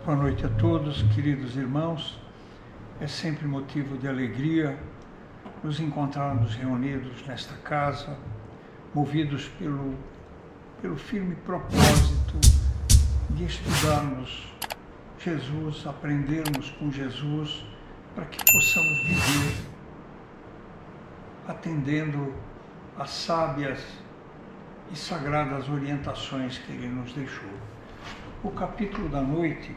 Boa noite a todos, queridos irmãos. É sempre motivo de alegria nos encontrarmos reunidos nesta casa, movidos pelo firme propósito de estudarmos Jesus, aprendermos com Jesus, para que possamos viver atendendo às sábias e sagradas orientações que Ele nos deixou. O capítulo da noite,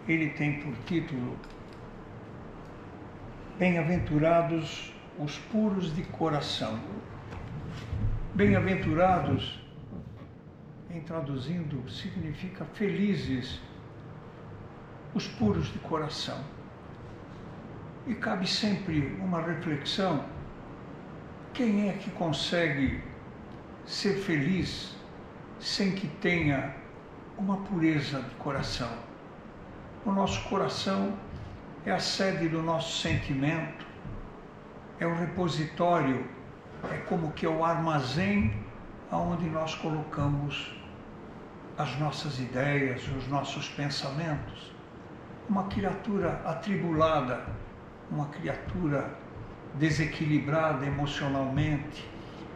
ele tem por título Bem-aventurados os puros de coração. Bem-aventurados, em traduzindo, significa felizes os puros de coração. E cabe sempre uma reflexão: quem é que consegue ser feliz sem que tenha uma pureza de coração? O nosso coração é a sede do nosso sentimento, é o repositório, é como que é o armazém onde nós colocamos as nossas ideias, os nossos pensamentos. Uma criatura atribulada, uma criatura desequilibrada emocionalmente,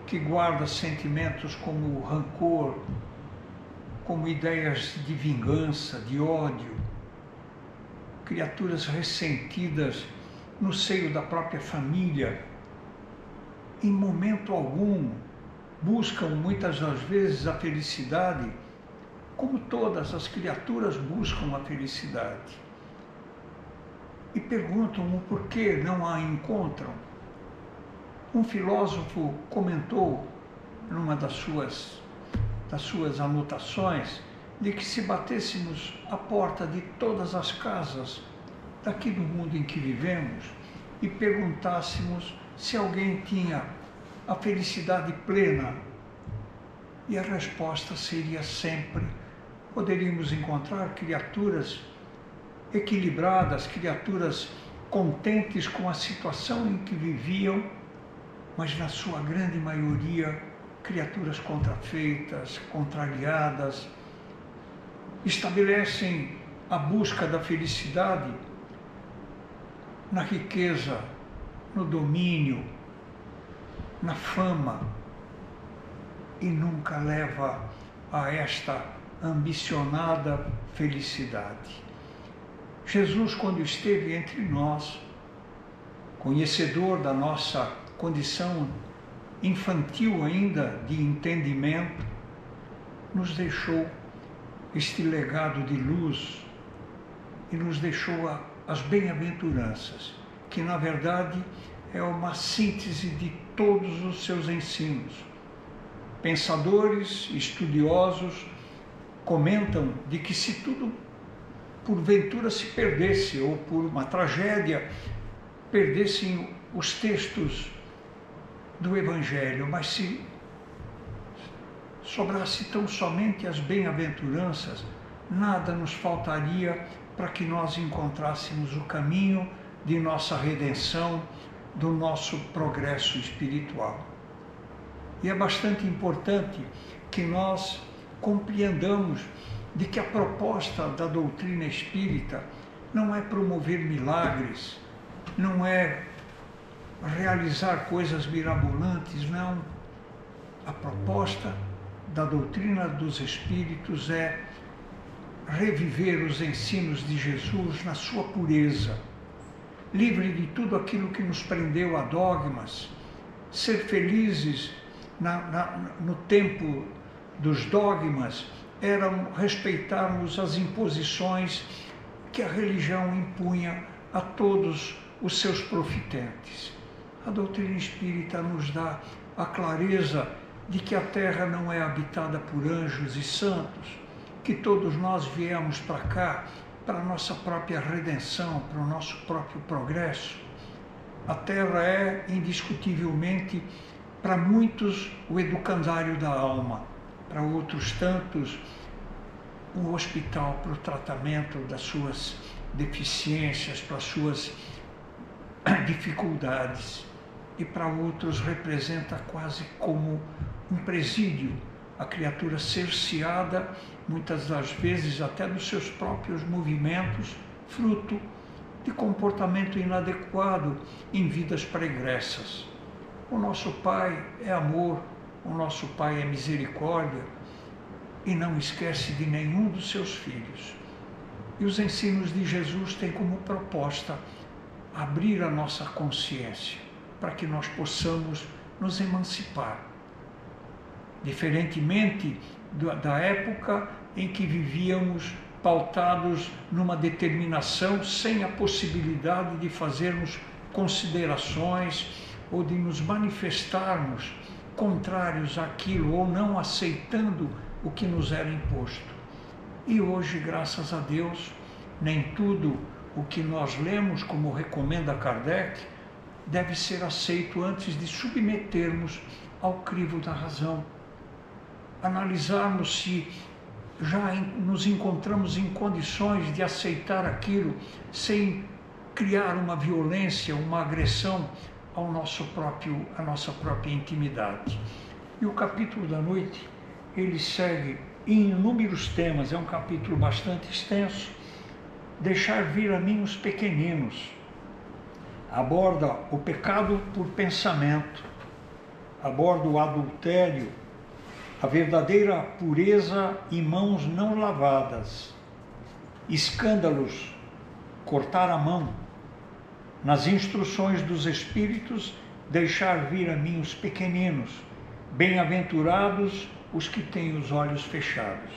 que guarda sentimentos como rancor, como ideias de vingança, de ódio, criaturas ressentidas no seio da própria família, em momento algum buscam muitas das vezes a felicidade, como todas as criaturas buscam a felicidade, e perguntam o porquê não a encontram. Um filósofo comentou numa das suas anotações de que se batêssemos a porta de todas as casas daqui do mundo em que vivemos e perguntássemos se alguém tinha a felicidade plena, e a resposta seria sempre: poderíamos encontrar criaturas equilibradas, criaturas contentes com a situação em que viviam, mas na sua grande maioria criaturas contrafeitas, contrariadas, estabelecem a busca da felicidade na riqueza, no domínio, na fama, e nunca leva a esta ambicionada felicidade. Jesus, quando esteve entre nós, conhecedor da nossa condição infantil ainda de entendimento, nos deixou este legado de luz e nos deixou as bem-aventuranças, que na verdade é uma síntese de todos os seus ensinos. Pensadores, estudiosos comentam de que se tudo porventura se perdesse, ou por uma tragédia perdessem os textos do Evangelho, mas se sobrasse tão somente as bem-aventuranças, nada nos faltaria para que nós encontrássemos o caminho de nossa redenção, do nosso progresso espiritual. E é bastante importante que nós compreendamos de que a proposta da doutrina espírita não é promover milagres, não é realizar coisas mirabolantes, não. A proposta da doutrina dos Espíritos é reviver os ensinos de Jesus na sua pureza, livre de tudo aquilo que nos prendeu a dogmas, ser felizes no tempo dos dogmas era respeitarmos as imposições que a religião impunha a todos os seus profitentes. A doutrina espírita nos dá a clareza de que a terra não é habitada por anjos e santos, que todos nós viemos para cá para a nossa própria redenção, para o nosso próprio progresso. A terra é, indiscutivelmente, para muitos, o educandário da alma, para outros tantos, um hospital para o tratamento das suas deficiências, para as suas dificuldades, e para outros representa quase como um presídio, a criatura cerceada, muitas das vezes até dos seus próprios movimentos, fruto de comportamento inadequado em vidas pregressas. O nosso Pai é amor, o nosso Pai é misericórdia e não esquece de nenhum dos seus filhos. E os ensinos de Jesus têm como proposta abrir a nossa consciência para que nós possamos nos emancipar. Diferentemente da época em que vivíamos pautados numa determinação sem a possibilidade de fazermos considerações ou de nos manifestarmos contrários àquilo ou não aceitando o que nos era imposto. E hoje, graças a Deus, nem tudo o que nós lemos, como recomenda Kardec, deve ser aceito antes de submetermos ao crivo da razão. Analisarmos se já nos encontramos em condições de aceitar aquilo sem criar uma violência, uma agressão à nossa própria intimidade. E o capítulo da noite, ele segue em inúmeros temas, é um capítulo bastante extenso. Deixar vir a mim os pequeninos. Aborda o pecado por pensamento, aborda o adultério, a verdadeira pureza e mãos não lavadas, escândalos, cortar a mão, nas instruções dos Espíritos, deixar vir a mim os pequeninos, bem-aventurados os que têm os olhos fechados.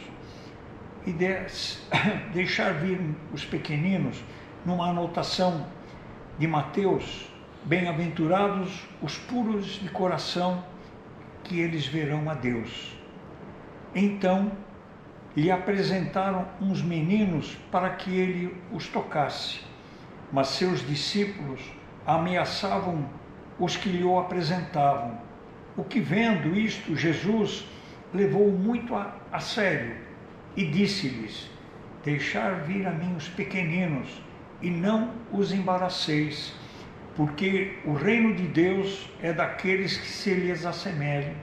E deixar vir os pequeninos, numa anotação de Mateus, bem-aventurados os puros de coração, que eles verão a Deus. Então lhe apresentaram uns meninos para que ele os tocasse, mas seus discípulos ameaçavam os que lhe o apresentavam. O que, vendo isto, Jesus levou muito a sério e disse-lhes: deixar vir a mim os pequeninos e não os embaraceis, porque o reino de Deus é daqueles que se lhes assemelham.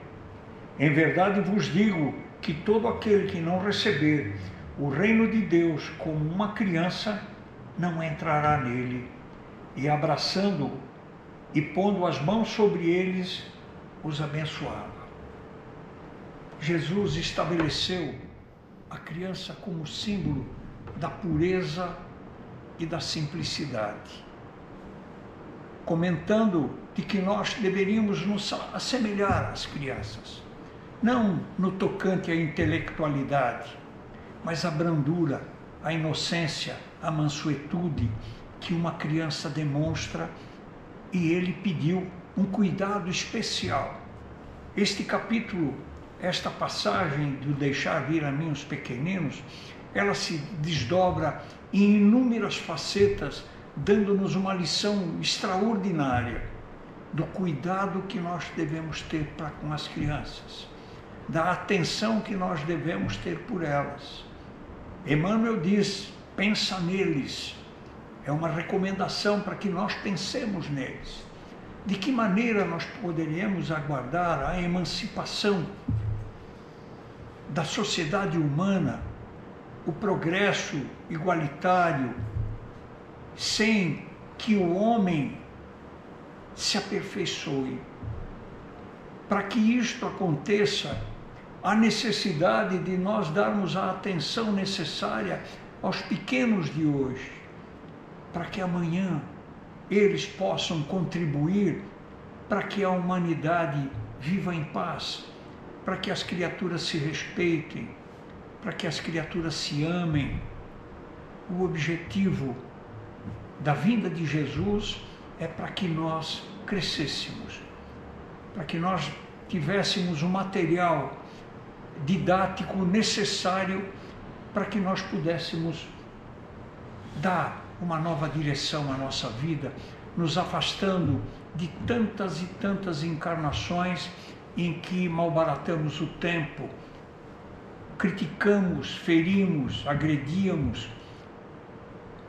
Em verdade vos digo que todo aquele que não receber o reino de Deus como uma criança, não entrará nele. E abraçando-o e pondo as mãos sobre eles, os abençoava. Jesus estabeleceu a criança como símbolo da pureza e da simplicidade, comentando de que nós deveríamos nos assemelhar às crianças, não no tocante à intelectualidade, mas à brandura, à inocência, à mansuetude que uma criança demonstra, e ele pediu um cuidado especial. Este capítulo, esta passagem do deixar vir a mim os pequeninos, ela se desdobra em inúmeras facetas, dando-nos uma lição extraordinária do cuidado que nós devemos ter para com as crianças, da atenção que nós devemos ter por elas. Emmanuel diz: pensa neles. É uma recomendação para que nós pensemos neles. De que maneira nós poderíamos aguardar a emancipação da sociedade humana, o progresso igualitário, sem que o homem se aperfeiçoe? Para que isto aconteça, há necessidade de nós darmos a atenção necessária aos pequenos de hoje, para que amanhã eles possam contribuir para que a humanidade viva em paz, para que as criaturas se respeitem, para que as criaturas se amem. O objetivo da vinda de Jesus é para que nós crescêssemos, para que nós tivéssemos o material didático necessário para que nós pudéssemos dar uma nova direção à nossa vida, nos afastando de tantas e tantas encarnações em que malbaratamos o tempo, criticamos, ferimos, agredíamos.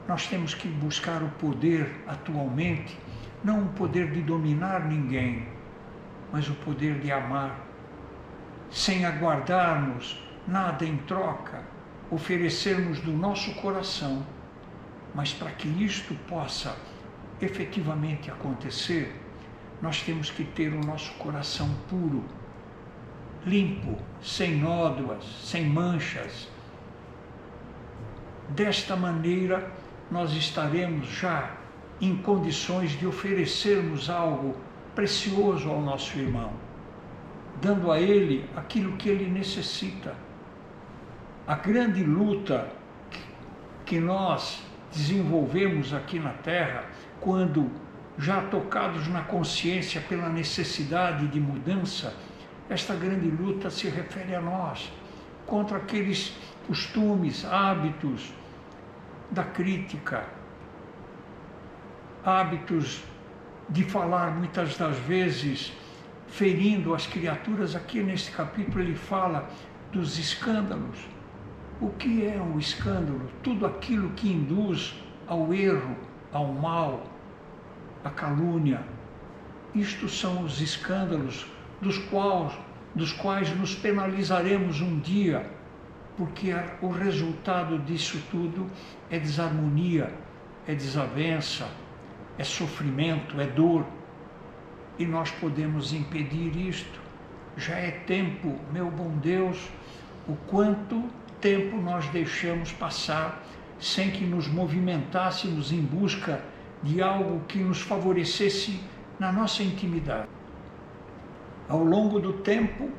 Nós temos que buscar o poder atualmente, não o poder de dominar ninguém, mas o poder de amar, sem aguardarmos nada em troca, oferecermos do nosso coração. Mas para que isto possa efetivamente acontecer, nós temos que ter o nosso coração puro, limpo, sem nódoas, sem manchas. Desta maneira, nós estaremos já em condições de oferecermos algo precioso ao nosso irmão, dando a ele aquilo que ele necessita. A grande luta que nós desenvolvemos aqui na Terra, quando já tocados na consciência pela necessidade de mudança, esta grande luta se refere a nós, contra aqueles costumes, hábitos da crítica, hábitos de falar muitas das vezes ferindo as criaturas. Aqui neste capítulo ele fala dos escândalos. O que é um escândalo? Tudo aquilo que induz ao erro, ao mal, à calúnia. Isto são os escândalos dos quais nos penalizaremos um dia, porque o resultado disso tudo é desarmonia, é desavença, é sofrimento, é dor. E nós podemos impedir isto. Já é tempo, meu bom Deus, o quanto tempo nós deixamos passar sem que nos movimentássemos em busca de algo que nos favorecesse na nossa intimidade. Ao longo do tempo,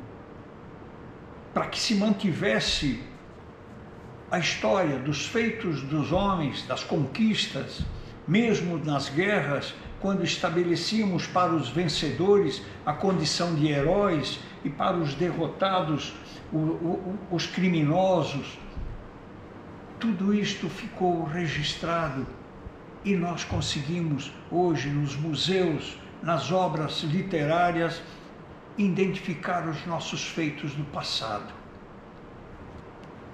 para que se mantivesse a história dos feitos dos homens, das conquistas, mesmo nas guerras, quando estabelecíamos para os vencedores a condição de heróis e para os derrotados, os criminosos, tudo isto ficou registrado e nós conseguimos hoje nos museus, nas obras literárias, identificar os nossos feitos do passado.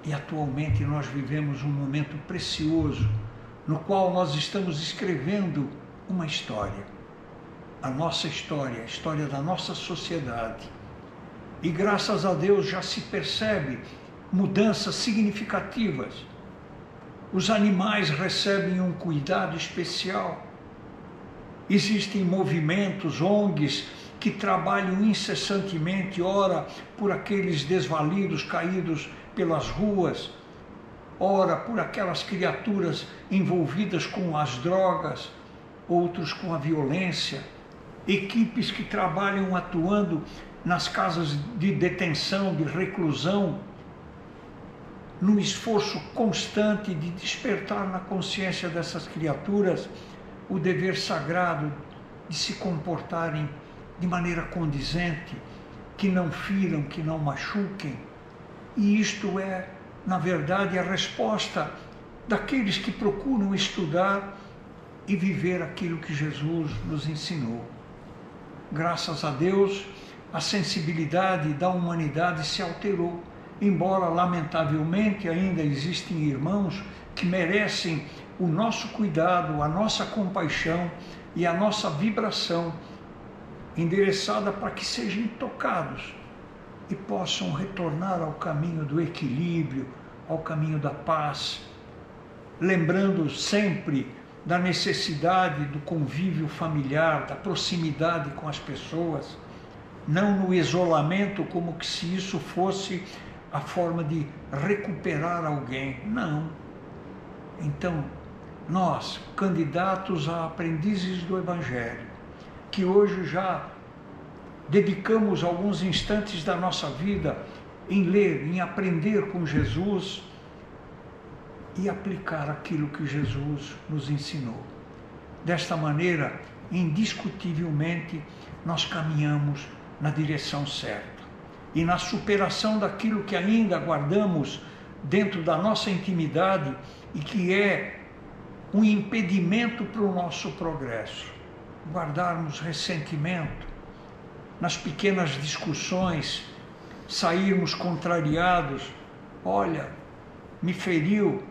E atualmente nós vivemos um momento precioso no qual nós estamos escrevendo uma história, a nossa história, a história da nossa sociedade. E graças a Deus já se percebe mudanças significativas. Os animais recebem um cuidado especial. Existem movimentos, ONGs, que trabalham incessantemente, ora por aqueles desvalidos caídos pelas ruas, ora por aquelas criaturas envolvidas com as drogas, outros com a violência, equipes que trabalham atuando nas casas de detenção, de reclusão, num esforço constante de despertar na consciência dessas criaturas o dever sagrado de se comportarem de maneira condizente, que não firam, que não machuquem. E isto é, na verdade, a resposta daqueles que procuram estudar e viver aquilo que Jesus nos ensinou. Graças a Deus, a sensibilidade da humanidade se alterou, embora, lamentavelmente, ainda existem irmãos que merecem o nosso cuidado, a nossa compaixão e a nossa vibração, endereçada para que sejam tocados e possam retornar ao caminho do equilíbrio, ao caminho da paz, lembrando sempre da necessidade do convívio familiar, da proximidade com as pessoas, não no isolamento como que se isso fosse a forma de recuperar alguém. Não. Então, nós, candidatos a aprendizes do Evangelho, que hoje já dedicamos alguns instantes da nossa vida em ler, em aprender com Jesus e aplicar aquilo que Jesus nos ensinou. Desta maneira, indiscutivelmente, nós caminhamos na direção certa. E na superação daquilo que ainda guardamos dentro da nossa intimidade e que é um impedimento para o nosso progresso. Guardarmos ressentimento, nas pequenas discussões, sairmos contrariados. Olha, me feriu,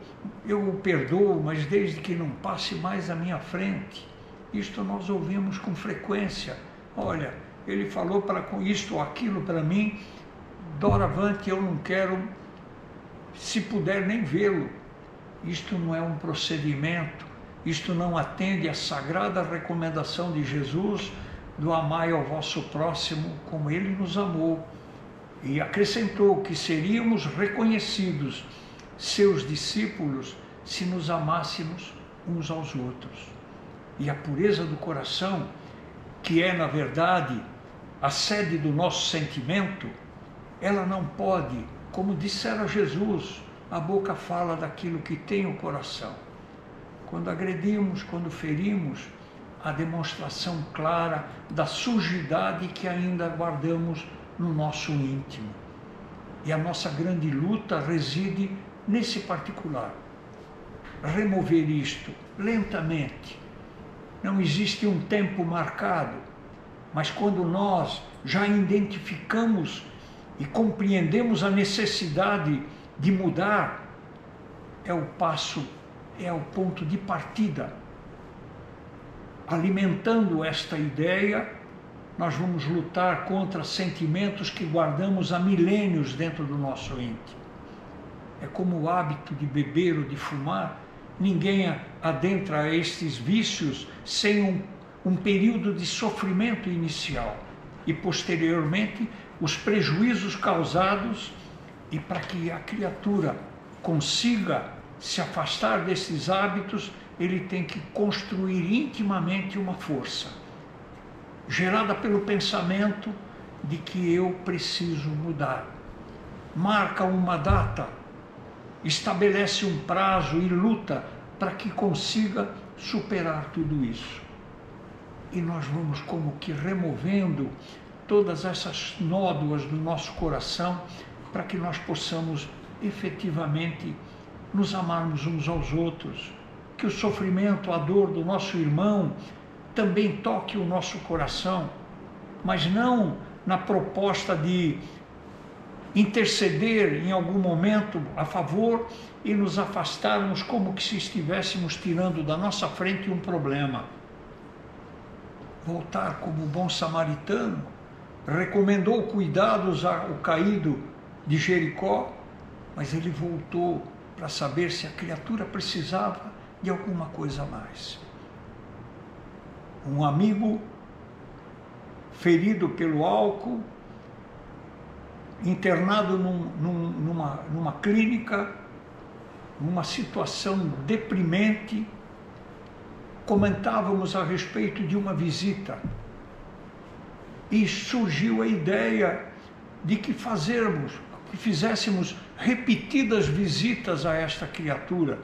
eu o perdoo, mas desde que não passe mais à minha frente. Isto nós ouvimos com frequência. Olha, ele falou com isto ou aquilo para mim, doravante eu não quero, se puder, nem vê-lo. Isto não é um procedimento, isto não atende à sagrada recomendação de Jesus do amai ao vosso próximo como ele nos amou. E acrescentou que seríamos reconhecidos seus discípulos se nos amássemos uns aos outros. E a pureza do coração, que é, na verdade, a sede do nosso sentimento, ela não pode, como dissera Jesus, a boca fala daquilo que tem o coração. Quando agredimos, quando ferimos, a demonstração clara da sujidade que ainda guardamos no nosso íntimo. E a nossa grande luta reside nesse particular. Remover isto lentamente. Não existe um tempo marcado, mas quando nós já identificamos e compreendemos a necessidade de mudar, é o passo, é o ponto de partida. Alimentando esta ideia, nós vamos lutar contra sentimentos que guardamos há milênios dentro do nosso íntimo. É como o hábito de beber ou de fumar. Ninguém adentra estes vícios sem um período de sofrimento inicial e, posteriormente, os prejuízos causados, e para que a criatura consiga se afastar desses hábitos, ele tem que construir intimamente uma força, gerada pelo pensamento de que eu preciso mudar. Marca uma data, estabelece um prazo e luta para que consiga superar tudo isso. E nós vamos como que removendo todas essas nódoas do nosso coração para que nós possamos efetivamente nos amarmos uns aos outros, que o sofrimento, a dor do nosso irmão também toque o nosso coração, mas não na proposta de interceder em algum momento a favor e nos afastarmos como que se estivéssemos tirando da nossa frente um problema. Voltar como bom samaritano, recomendou cuidados ao caído de Jericó, mas ele voltou para saber se a criatura precisava de alguma coisa a mais. Um amigo ferido pelo álcool, internado numa clínica, numa situação deprimente, comentávamos a respeito de uma visita e surgiu a ideia de que fizéssemos repetidas visitas a esta criatura,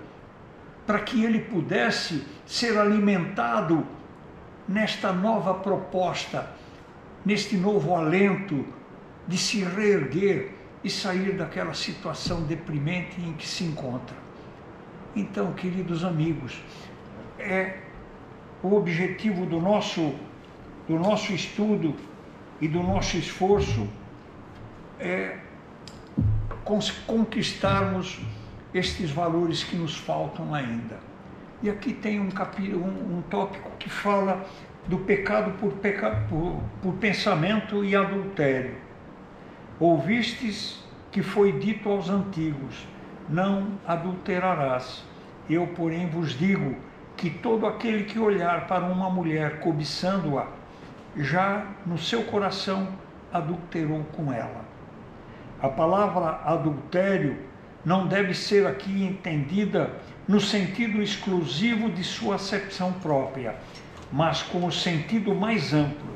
para que ele pudesse ser alimentado nesta nova proposta, neste novo alento de se reerguer e sair daquela situação deprimente em que se encontra. Então, queridos amigos, o objetivo do nosso estudo e do nosso esforço é conquistarmos estes valores que nos faltam ainda. E aqui tem um tópico que fala do pecado por pensamento e adultério. Ouvistes que foi dito aos antigos, não adulterarás. Eu, porém, vos digo que todo aquele que olhar para uma mulher cobiçando-a, já no seu coração adulterou com ela. A palavra adultério não deve ser aqui entendida no sentido exclusivo de sua acepção própria, mas com o sentido mais amplo.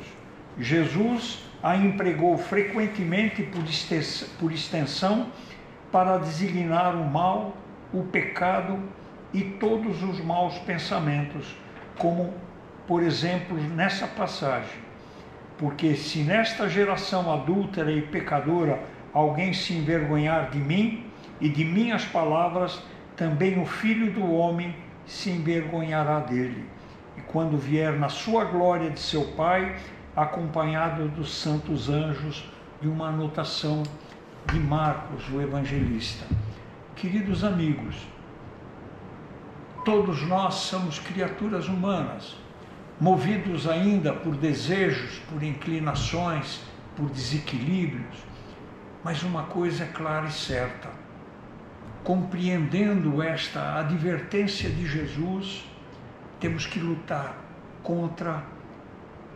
Jesus a empregou frequentemente por extensão para designar o mal, o pecado e todos os maus pensamentos, como, por exemplo, nessa passagem. Porque se nesta geração adúltera e pecadora alguém se envergonhar de mim e de minhas palavras, também o Filho do Homem se envergonhará dele. E quando vier na sua glória de seu Pai, acompanhado dos santos anjos, de uma anotação de Marcos, o evangelista. Queridos amigos, todos nós somos criaturas humanas, movidos ainda por desejos, por inclinações, por desequilíbrios. Mas uma coisa é clara e certa: compreendendo esta advertência de Jesus, temos que lutar contra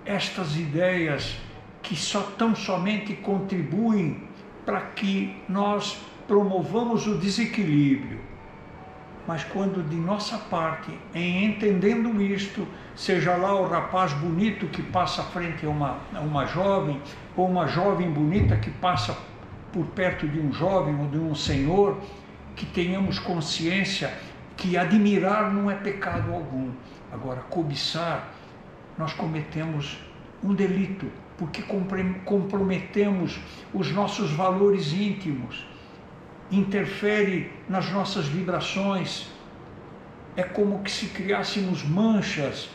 estas ideias que tão somente contribuem para que nós promovamos o desequilíbrio. Mas quando de nossa parte, em entendendo isto, seja lá o rapaz bonito que passa à frente a uma jovem, ou uma jovem bonita que passa por perto de um jovem ou de um senhor, que tenhamos consciência que admirar não é pecado algum. Agora, cobiçar, nós cometemos um delito, porque comprometemos os nossos valores íntimos, interfere nas nossas vibrações. É como que se criássemos manchas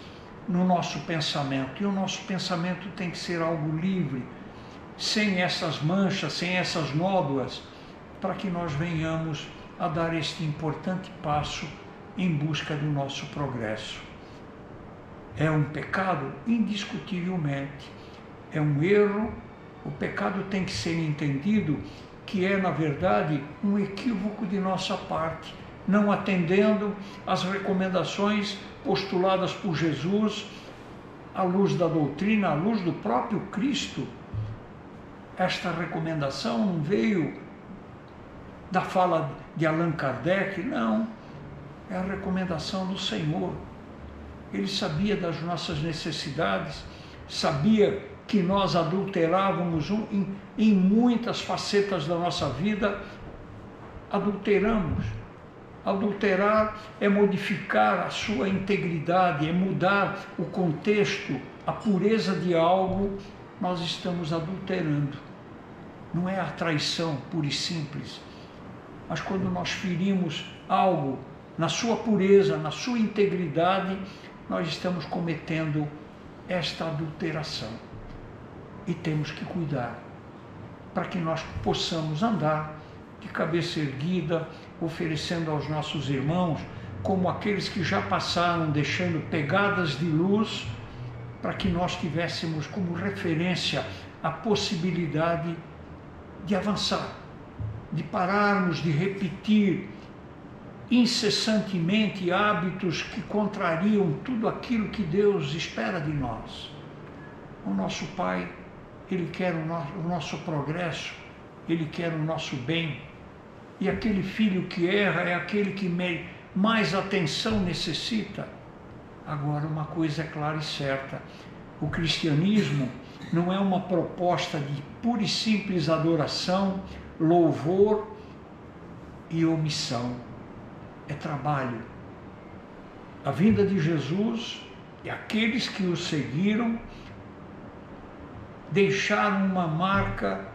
no nosso pensamento, e o nosso pensamento tem que ser algo livre, sem essas manchas, sem essas nódoas, para que nós venhamos a dar este importante passo em busca do nosso progresso. É um pecado? Indiscutivelmente. É um erro. O pecado tem que ser entendido que é, na verdade, um equívoco de nossa parte, não atendendo às recomendações postuladas por Jesus, à luz da doutrina, à luz do próprio Cristo. Esta recomendação não veio da fala de Allan Kardec, não. É a recomendação do Senhor. Ele sabia das nossas necessidades, sabia que nós adulterávamos em muitas facetas da nossa vida. Adulteramos. Adulterar é modificar a sua integridade, é mudar o contexto, a pureza de algo. Nós estamos adulterando. Não é a traição pura e simples, mas quando nós ferimos algo na sua pureza, na sua integridade, nós estamos cometendo esta adulteração. E temos que cuidar para que nós possamos andar de cabeça erguida, oferecendo aos nossos irmãos, como aqueles que já passaram, deixando pegadas de luz, para que nós tivéssemos como referência a possibilidade de avançar, de pararmos de repetir incessantemente hábitos que contrariam tudo aquilo que Deus espera de nós. O nosso Pai, Ele quer o nosso progresso, Ele quer o nosso bem, e aquele filho que erra é aquele que mais atenção necessita. Agora, uma coisa é clara e certa: o cristianismo não é uma proposta de pura e simples adoração, louvor e omissão. É trabalho. A vinda de Jesus e aqueles que o seguiram deixaram uma marca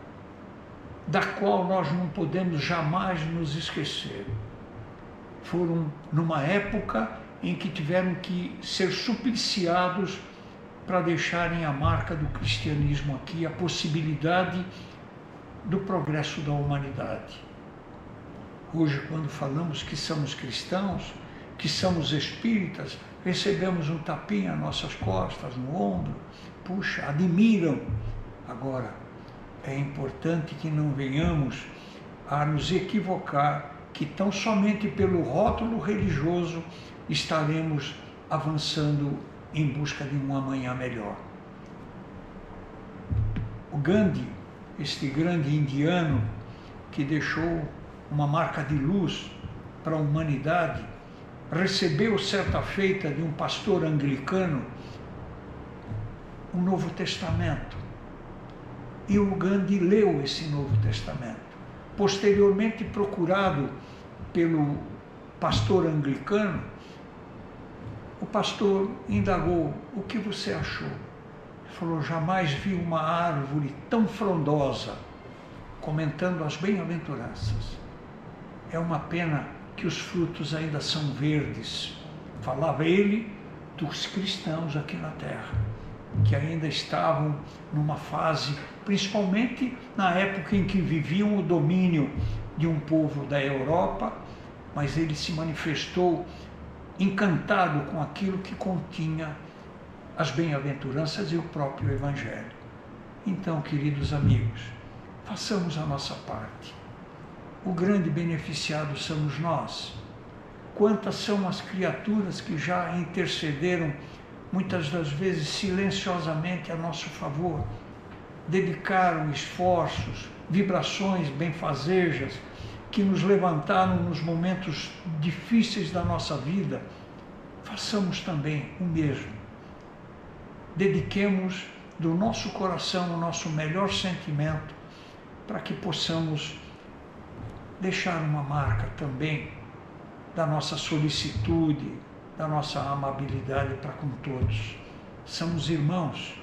da qual nós não podemos jamais nos esquecer. Foram numa época em que tiveram que ser supliciados para deixarem a marca do cristianismo aqui, a possibilidade do progresso da humanidade. Hoje, quando falamos que somos cristãos, que somos espíritas, recebemos um tapinha nas nossas costas, no ombro. Puxa, admiram. Agora, é importante que não venhamos a nos equivocar, que tão somente pelo rótulo religioso estaremos avançando em busca de um amanhã melhor. O Gandhi, este grande indiano que deixou uma marca de luz para a humanidade, recebeu certa feita de um pastor anglicano um Novo Testamento. E o Gandhi leu esse Novo Testamento. Posteriormente, procurado pelo pastor anglicano, o pastor indagou: o que você achou? Ele falou: jamais vi uma árvore tão frondosa, comentando as bem-aventuranças. É uma pena que os frutos ainda são verdes. Falava ele dos cristãos aqui na Terra, que ainda estavam numa fase, principalmente na época em que viviam o domínio de um povo da Europa, mas ele se manifestou encantado com aquilo que continha as bem-aventuranças e o próprio Evangelho. Então, queridos amigos, façamos a nossa parte. O grande beneficiado somos nós. Quantas são as criaturas que já intercederam, muitas das vezes silenciosamente a nosso favor, dedicaram esforços, vibrações benfazejas, que nos levantaram nos momentos difíceis da nossa vida. Façamos também o mesmo. Dediquemos do nosso coração o nosso melhor sentimento para que possamos deixar uma marca também da nossa solicitude, da nossa amabilidade para com todos. Somos irmãos,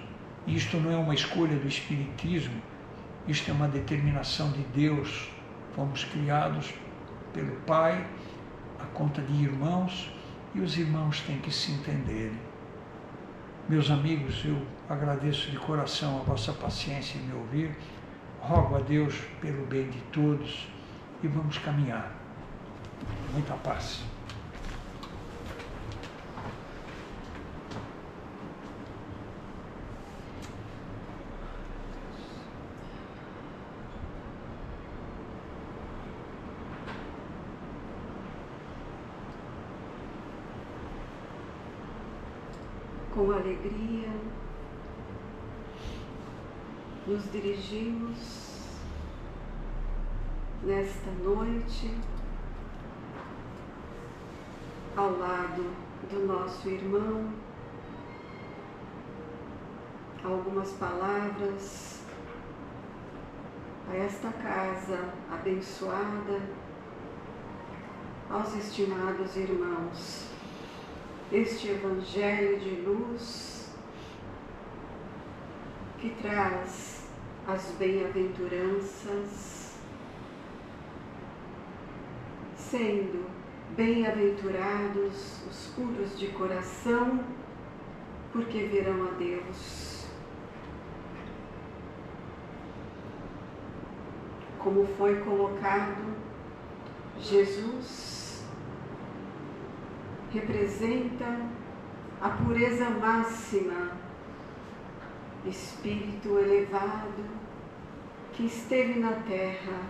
e isto não é uma escolha do Espiritismo, isto é uma determinação de Deus. Fomos criados pelo Pai, a conta de irmãos, e os irmãos têm que se entenderem. Meus amigos, eu agradeço de coração a vossa paciência em me ouvir, rogo a Deus pelo bem de todos e vamos caminhar. Muita paz. Com alegria, nos dirigimos nesta noite ao lado do nosso irmão, algumas palavras a esta casa abençoada, aos estimados irmãos. Este Evangelho de luz que traz as bem-aventuranças, sendo bem-aventurados os puros de coração, porque verão a Deus. Como foi colocado, Jesus representa a pureza máxima, espírito elevado que esteve na terra,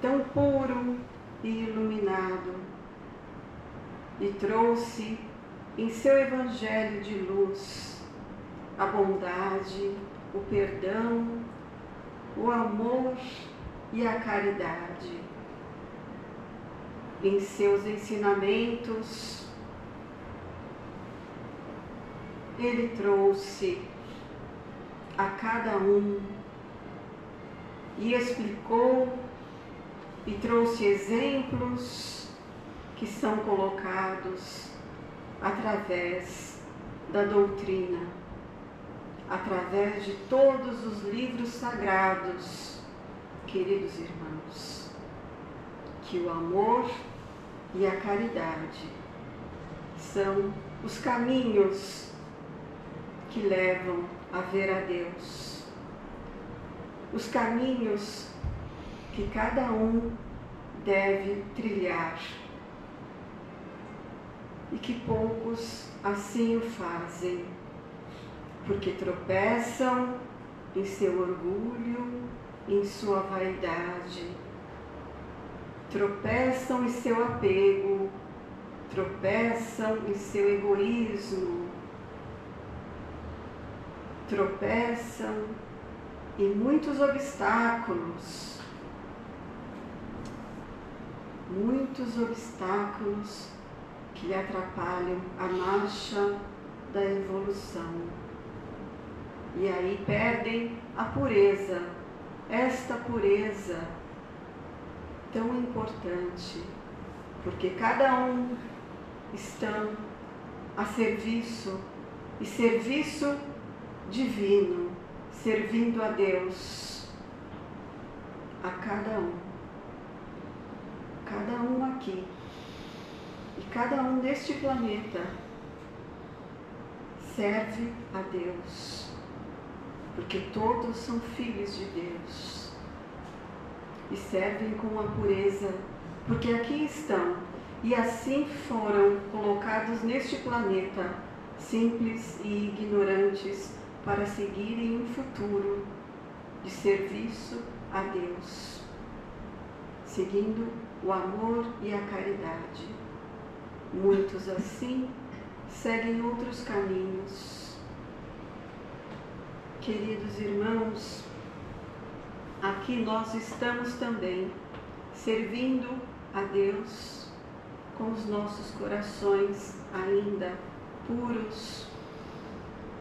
tão puro e iluminado, e trouxe em seu Evangelho de luz a bondade, o perdão, o amor e a caridade. Em seus ensinamentos, ele trouxe a cada um e explicou e trouxe exemplos que são colocados através da doutrina, através de todos os livros sagrados, queridos irmãos, que o amor e a caridade são os caminhos que levam a ver a Deus, os caminhos que cada um deve trilhar e que poucos assim o fazem, porque tropeçam em seu orgulho, em sua vaidade, tropeçam em seu apego, tropeçam em seu egoísmo, tropeçam em muitos obstáculos que atrapalham a marcha da evolução. E aí perdem a pureza, esta pureza tão importante, porque cada um está a serviço, e serviço divino, servindo a Deus, a cada um aqui, e cada um deste planeta serve a Deus, porque todos são filhos de Deus e servem com a pureza, porque aqui estão e assim foram colocados neste planeta, simples e ignorantes, para seguirem um futuro de serviço a Deus, seguindo o amor e a caridade. Muitos assim seguem outros caminhos. Queridos irmãos, aqui nós estamos também servindo a Deus com os nossos corações ainda puros,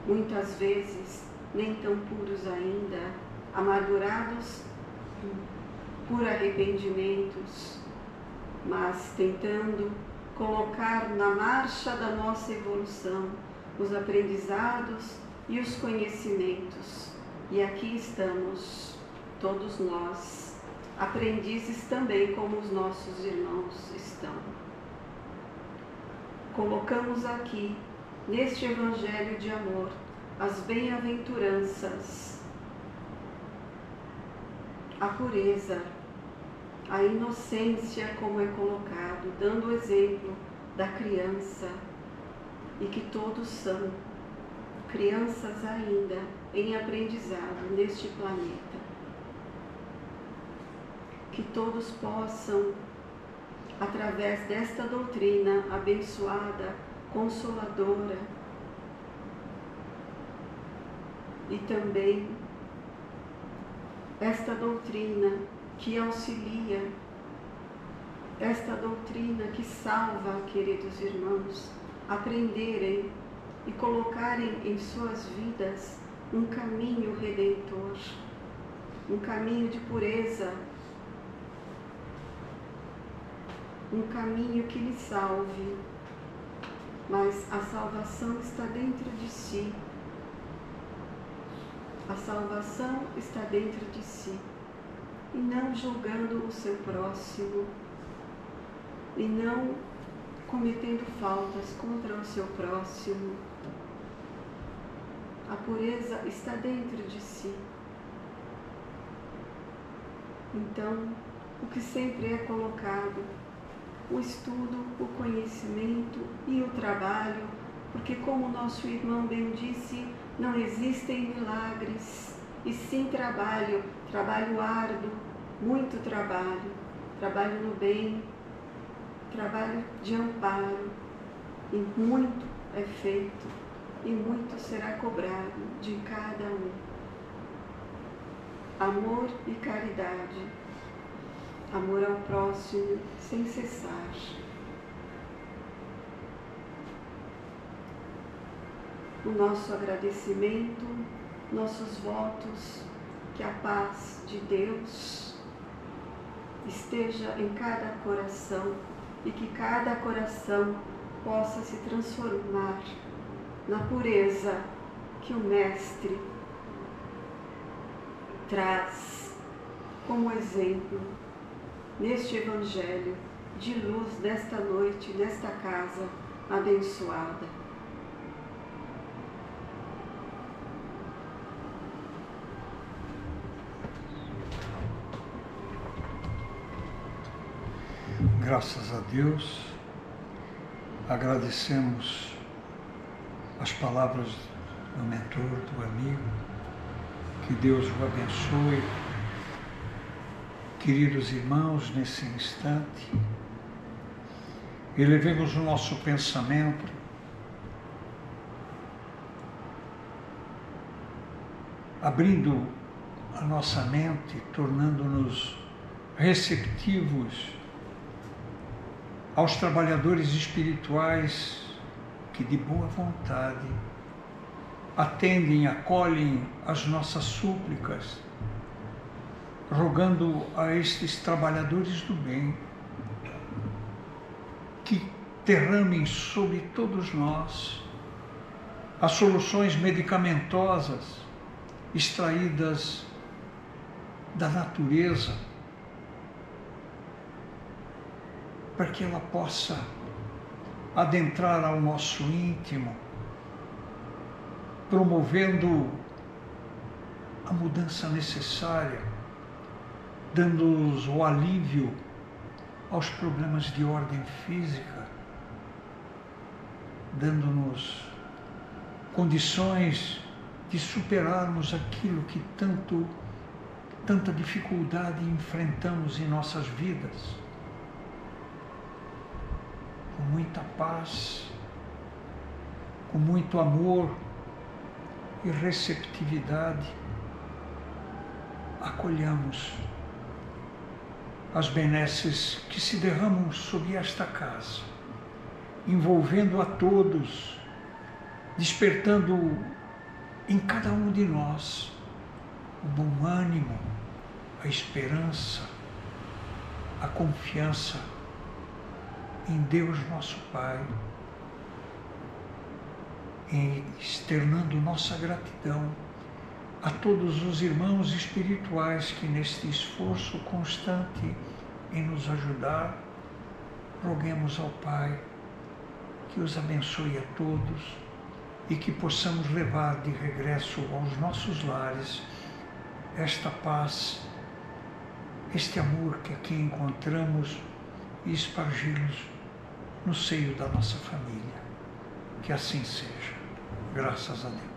muitas vezes nem tão puros ainda, amargurados por arrependimentos, mas tentando colocar na marcha da nossa evolução os aprendizados e os conhecimentos. E aqui estamos, todos nós, aprendizes também como os nossos irmãos estão. Colocamos aqui, neste Evangelho de amor, as bem-aventuranças, a pureza, a inocência, como é colocado, dando o exemplo da criança, e que todos são crianças ainda em aprendizado neste planeta. Que todos possam, através desta doutrina abençoada, consoladora, e também esta doutrina que auxilia, esta doutrina que salva, queridos irmãos, aprenderem e colocarem em suas vidas um caminho redentor, um caminho de pureza, um caminho que lhe salve, mas a salvação está dentro de si. A salvação está dentro de si, e não julgando o seu próximo, e não cometendo faltas contra o seu próximo. A pureza está dentro de si. Então, o que sempre é colocado, o estudo, o conhecimento e o trabalho, porque como o nosso irmão bem disse, não existem milagres, e sim trabalho, trabalho árduo, muito trabalho, trabalho no bem, trabalho de amparo, e muito é feito, e muito será cobrado de cada um. Amor e caridade, amor ao próximo sem cessar. O nosso agradecimento, nossos votos, que a paz de Deus esteja em cada coração e que cada coração possa se transformar na pureza que o Mestre traz como exemplo neste Evangelho de luz desta noite, nesta casa abençoada. Graças a Deus, agradecemos as palavras do mentor, do amigo, que Deus o abençoe. Queridos irmãos, nesse instante, elevemos o nosso pensamento abrindo a nossa mente, tornando-nos receptivos aos trabalhadores espirituais que de boa vontade atendem, acolhem as nossas súplicas, rogando a estes trabalhadores do bem que derramem sobre todos nós as soluções medicamentosas extraídas da natureza, para que ela possa adentrar ao nosso íntimo, promovendo a mudança necessária, dando-nos o alívio aos problemas de ordem física, dando-nos condições de superarmos aquilo que tanto tanta dificuldade enfrentamos em nossas vidas, com muita paz, com muito amor e receptividade, acolhamos as benesses que se derramam sobre esta casa, envolvendo a todos, despertando em cada um de nós o bom ânimo, a esperança, a confiança em Deus nosso Pai, e externando nossa gratidão a todos os irmãos espirituais que neste esforço constante em nos ajudar, roguemos ao Pai que os abençoe a todos e que possamos levar de regresso aos nossos lares esta paz, este amor que aqui encontramos e espargi-los no seio da nossa família. Que assim seja. Graças a Deus.